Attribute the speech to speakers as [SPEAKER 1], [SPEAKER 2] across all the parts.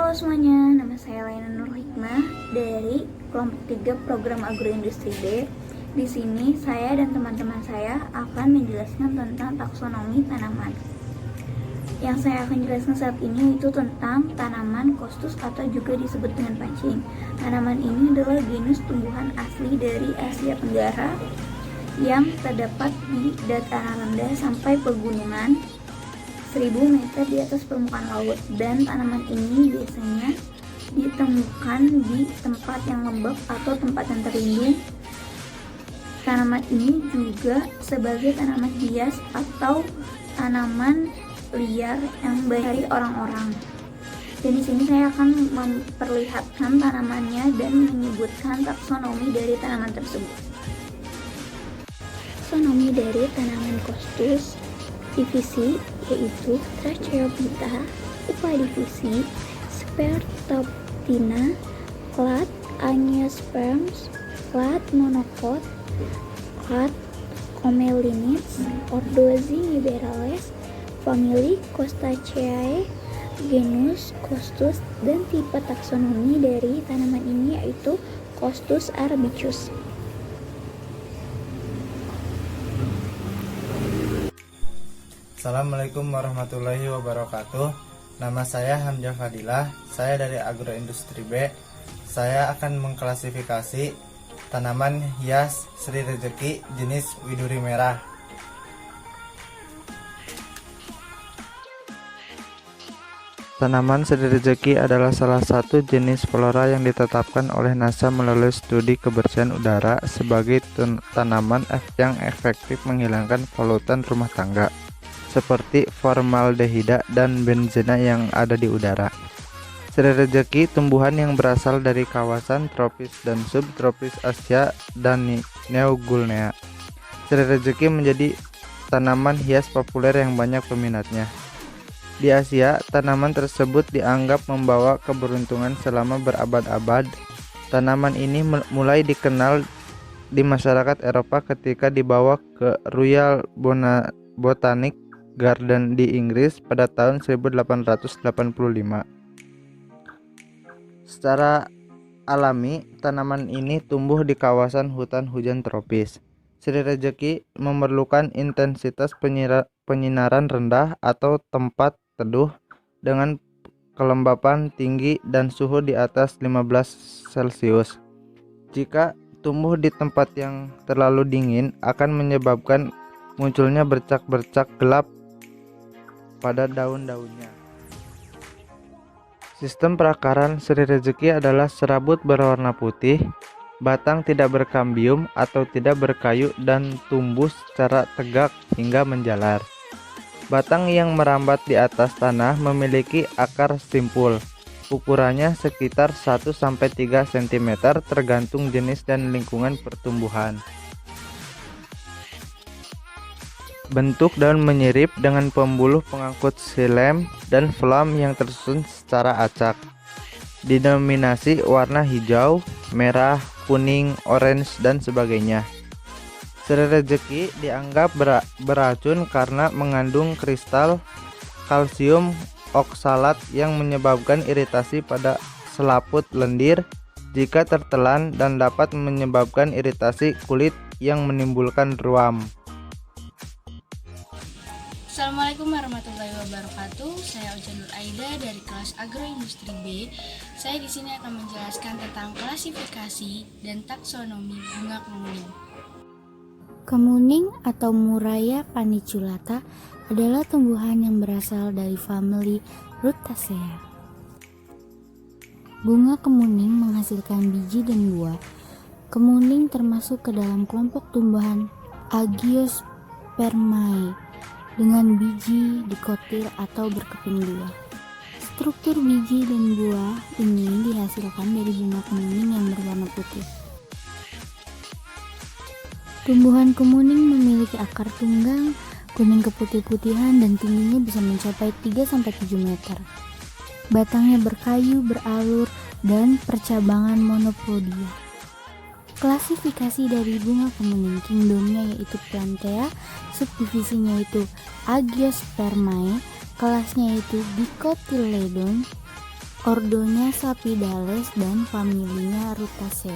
[SPEAKER 1] Halo semuanya, nama saya Laina Nur Hikmah dari kelompok 3 program Agroindustri B. Di sini saya dan teman-teman saya akan menjelaskan tentang taksonomi tanaman. Yang saya akan jelaskan saat ini itu tentang tanaman kostus atau juga disebut dengan pancing. Tanaman ini adalah genus tumbuhan asli dari Asia Tenggara yang terdapat di dataran rendah sampai pegunungan 1000 meter di atas permukaan laut, dan tanaman ini biasanya ditemukan di tempat yang lembab atau tempat yang terlindung. Tanaman ini juga sebagai tanaman hias atau tanaman liar yang dari orang-orang. Dan di sini saya akan memperlihatkan tanamannya dan menyebutkan taksonomi dari tanaman tersebut. Taksonomi dari tanaman kostus divisi yaitu Tracheobita, Upadivisi, Spertoptina, clade Angiosperms, clade Monocot, clade Commelinids, ordo Zingiberalis, famili Costaceae, genus Costus, dan tipe taksonomi dari tanaman ini yaitu Costus arabicus.
[SPEAKER 2] Assalamualaikum warahmatullahi wabarakatuh. Nama saya Hamzah Fadilah. Saya dari Agroindustri B. Saya akan mengklasifikasi tanaman hias Sri Rejeki jenis widuri merah. Tanaman Sri Rejeki adalah salah satu jenis flora yang ditetapkan oleh NASA melalui studi kebersihan udara sebagai tanaman yang efektif menghilangkan polutan rumah tangga seperti formaldehida dan benzena yang ada di udara. Sri Rejeki tumbuhan yang berasal dari kawasan tropis dan subtropis Asia dan New Guinea. Sri Rejeki menjadi tanaman hias populer yang banyak peminatnya. Di Asia, tanaman tersebut dianggap membawa keberuntungan selama berabad-abad. Tanaman ini mulai dikenal di masyarakat Eropa ketika dibawa ke Royal Botanic Garden di Inggris pada tahun 1885. Secara alami, tanaman ini tumbuh di kawasan hutan hujan tropis. Sri Rejeki memerlukan intensitas penyinaran rendah atau tempat teduh dengan kelembapan tinggi dan suhu di atas 15 Celcius. Jika tumbuh di tempat yang terlalu dingin akan menyebabkan munculnya bercak-bercak gelap pada daun-daunnya. Sistem perakaran Sri Rejeki adalah serabut berwarna putih, batang tidak berkambium atau tidak berkayu dan tumbuh secara tegak hingga menjalar. Batang yang merambat di atas tanah memiliki akar simpul. Ukurannya sekitar 1-3 cm tergantung jenis dan lingkungan pertumbuhan. Bentuk daun menyirip dengan pembuluh pengangkut xilem dan phloem yang tersusun secara acak. Didominasi warna hijau, merah, kuning, orange, dan sebagainya. Sri Rejeki dianggap beracun karena mengandung kristal kalsium oksalat yang menyebabkan iritasi pada selaput lendir jika tertelan dan dapat menyebabkan iritasi kulit yang menimbulkan ruam.
[SPEAKER 3] Assalamualaikum warahmatullahi wabarakatuh. Saya Ocha Nur Aida dari kelas Agroindustri B. Saya di sini akan menjelaskan tentang klasifikasi dan taksonomi bunga kemuning.
[SPEAKER 4] Kemuning atau Murraya paniculata adalah tumbuhan yang berasal dari famili Rutaceae. Bunga kemuning menghasilkan biji dan buah. Kemuning termasuk ke dalam kelompok tumbuhan Agiospermae dengan biji dikotil atau berkeping dua. Struktur biji dan buah ini dihasilkan dari bunga kemuning yang berwarna putih. Tumbuhan kemuning memiliki akar tunggang, kuning keputih-putihan, dan tingginya bisa mencapai 3-7 meter. Batangnya berkayu, beralur, dan percabangan monopodia. Klasifikasi dari bunga kemuning, kingdomnya yaitu Plantea, subdivisinya yaitu Agiospermae, kelasnya yaitu Dicotyledon, ordonya Sapidales dan familinya Rutaceae.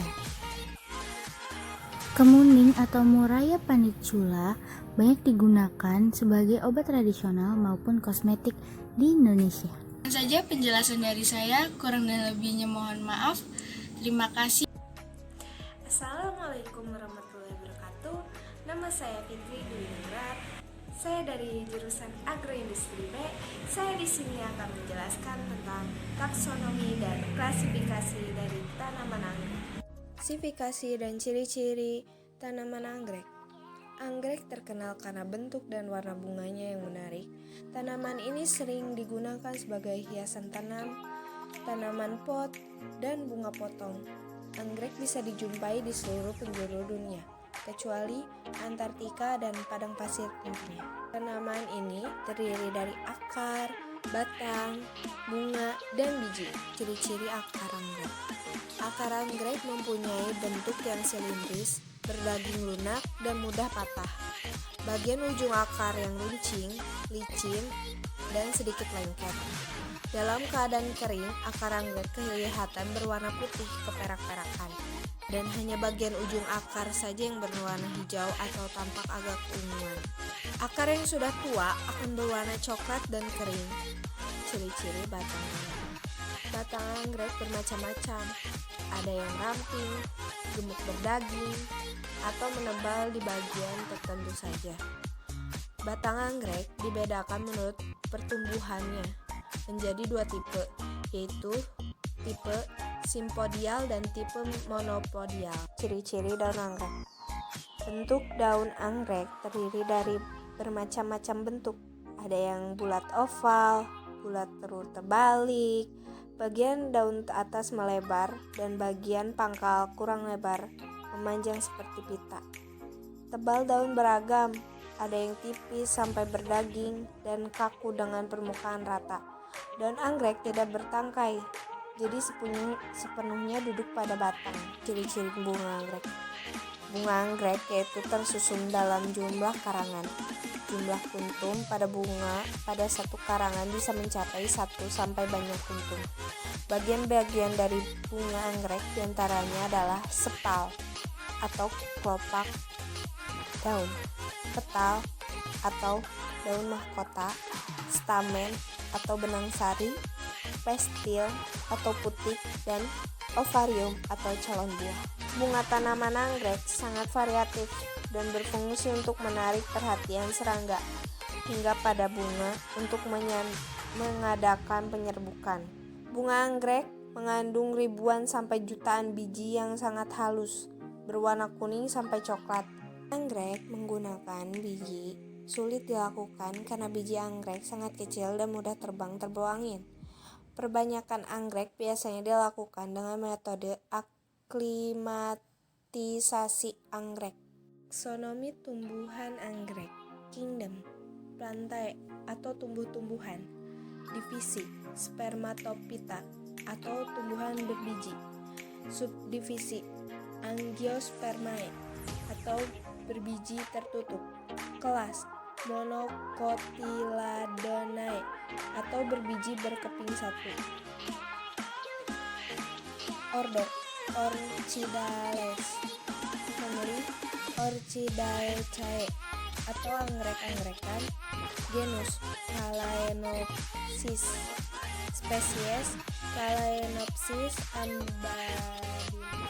[SPEAKER 4] Kemuning atau Murraya panicula banyak digunakan sebagai obat tradisional maupun kosmetik di Indonesia.
[SPEAKER 3] Itu saja penjelasan dari saya, kurang dan lebihnya mohon maaf. Terima kasih.
[SPEAKER 5] Assalamualaikum warahmatullahi wabarakatuh. Nama saya Fitri Dwi Ningrat. Saya dari jurusan Agroindustri B. Saya di sini akan menjelaskan tentang taksonomi dan klasifikasi dari tanaman anggrek. Klasifikasi dan ciri-ciri tanaman anggrek. Anggrek terkenal karena bentuk dan warna bunganya yang menarik. Tanaman ini sering digunakan sebagai hiasan tanaman pot, dan bunga potong. Anggrek bisa dijumpai di seluruh penjuru dunia, kecuali Antartika dan padang pasir tentunya. Tanaman ini terdiri dari akar, batang, bunga, dan biji. Ciri-ciri akar anggrek. Akar anggrek mempunyai bentuk yang silindris, berdaging lunak, dan mudah patah. Bagian ujung akar yang runcing, licin, dan sedikit lengket. Dalam keadaan kering, akar anggrek kelihatan berwarna putih keperak-perakan, dan hanya bagian ujung akar saja yang berwarna hijau atau tampak agak keunguan. Akar yang sudah tua akan berwarna coklat dan kering. Ciri-ciri batang anggrek. Batang anggrek bermacam-macam. Ada yang ramping, gemuk berdaging, atau menebal di bagian tertentu saja. Batang anggrek dibedakan menurut pertumbuhannya menjadi dua tipe, yaitu tipe simpodial dan tipe monopodial. Ciri-ciri daun anggrek. Bentuk daun anggrek terdiri dari bermacam-macam bentuk. Ada yang bulat oval, bulat terbalik, bagian daun atas melebar, dan bagian pangkal kurang lebar, memanjang seperti pita. Tebal daun beragam, ada yang tipis sampai berdaging dan kaku dengan permukaan rata. Daun anggrek tidak bertangkai, jadi sepenuhnya duduk pada batang. Ciri-ciri bunga anggrek. Bunga anggrek yaitu tersusun dalam jumlah karangan. Jumlah kuntum pada bunga pada satu karangan bisa mencapai 1 sampai banyak kuntum. Bagian-bagian dari bunga anggrek diantaranya adalah sepal atau kelopak daun, petal atau daun mahkota, stamen atau benang sari, pestil atau putik, dan ovarium atau calon buah. Bunga tanaman anggrek sangat variatif dan berfungsi untuk menarik perhatian serangga hingga pada bunga untuk mengadakan penyerbukan. Bunga anggrek mengandung ribuan sampai jutaan biji yang sangat halus, berwarna kuning sampai coklat. Anggrek menggunakan biji sulit dilakukan karena biji anggrek sangat kecil dan mudah terbang terbawa angin. Perbanyakan anggrek biasanya dilakukan dengan metode aklimatisasi anggrek. Taksonomi tumbuhan anggrek. Kingdom, plantae atau tumbuh-tumbuhan. Divisi, spermatophyta atau tumbuhan berbiji. Subdivisi, angiospermae atau berbiji tertutup. Kelas, Monocotyledonae atau berbiji berkeping satu. Order, Orchidales. Family, Orchidaceae atau anggrek-angrekan. Genus, Phalaenopsis. Spesies, Phalaenopsis ambadina.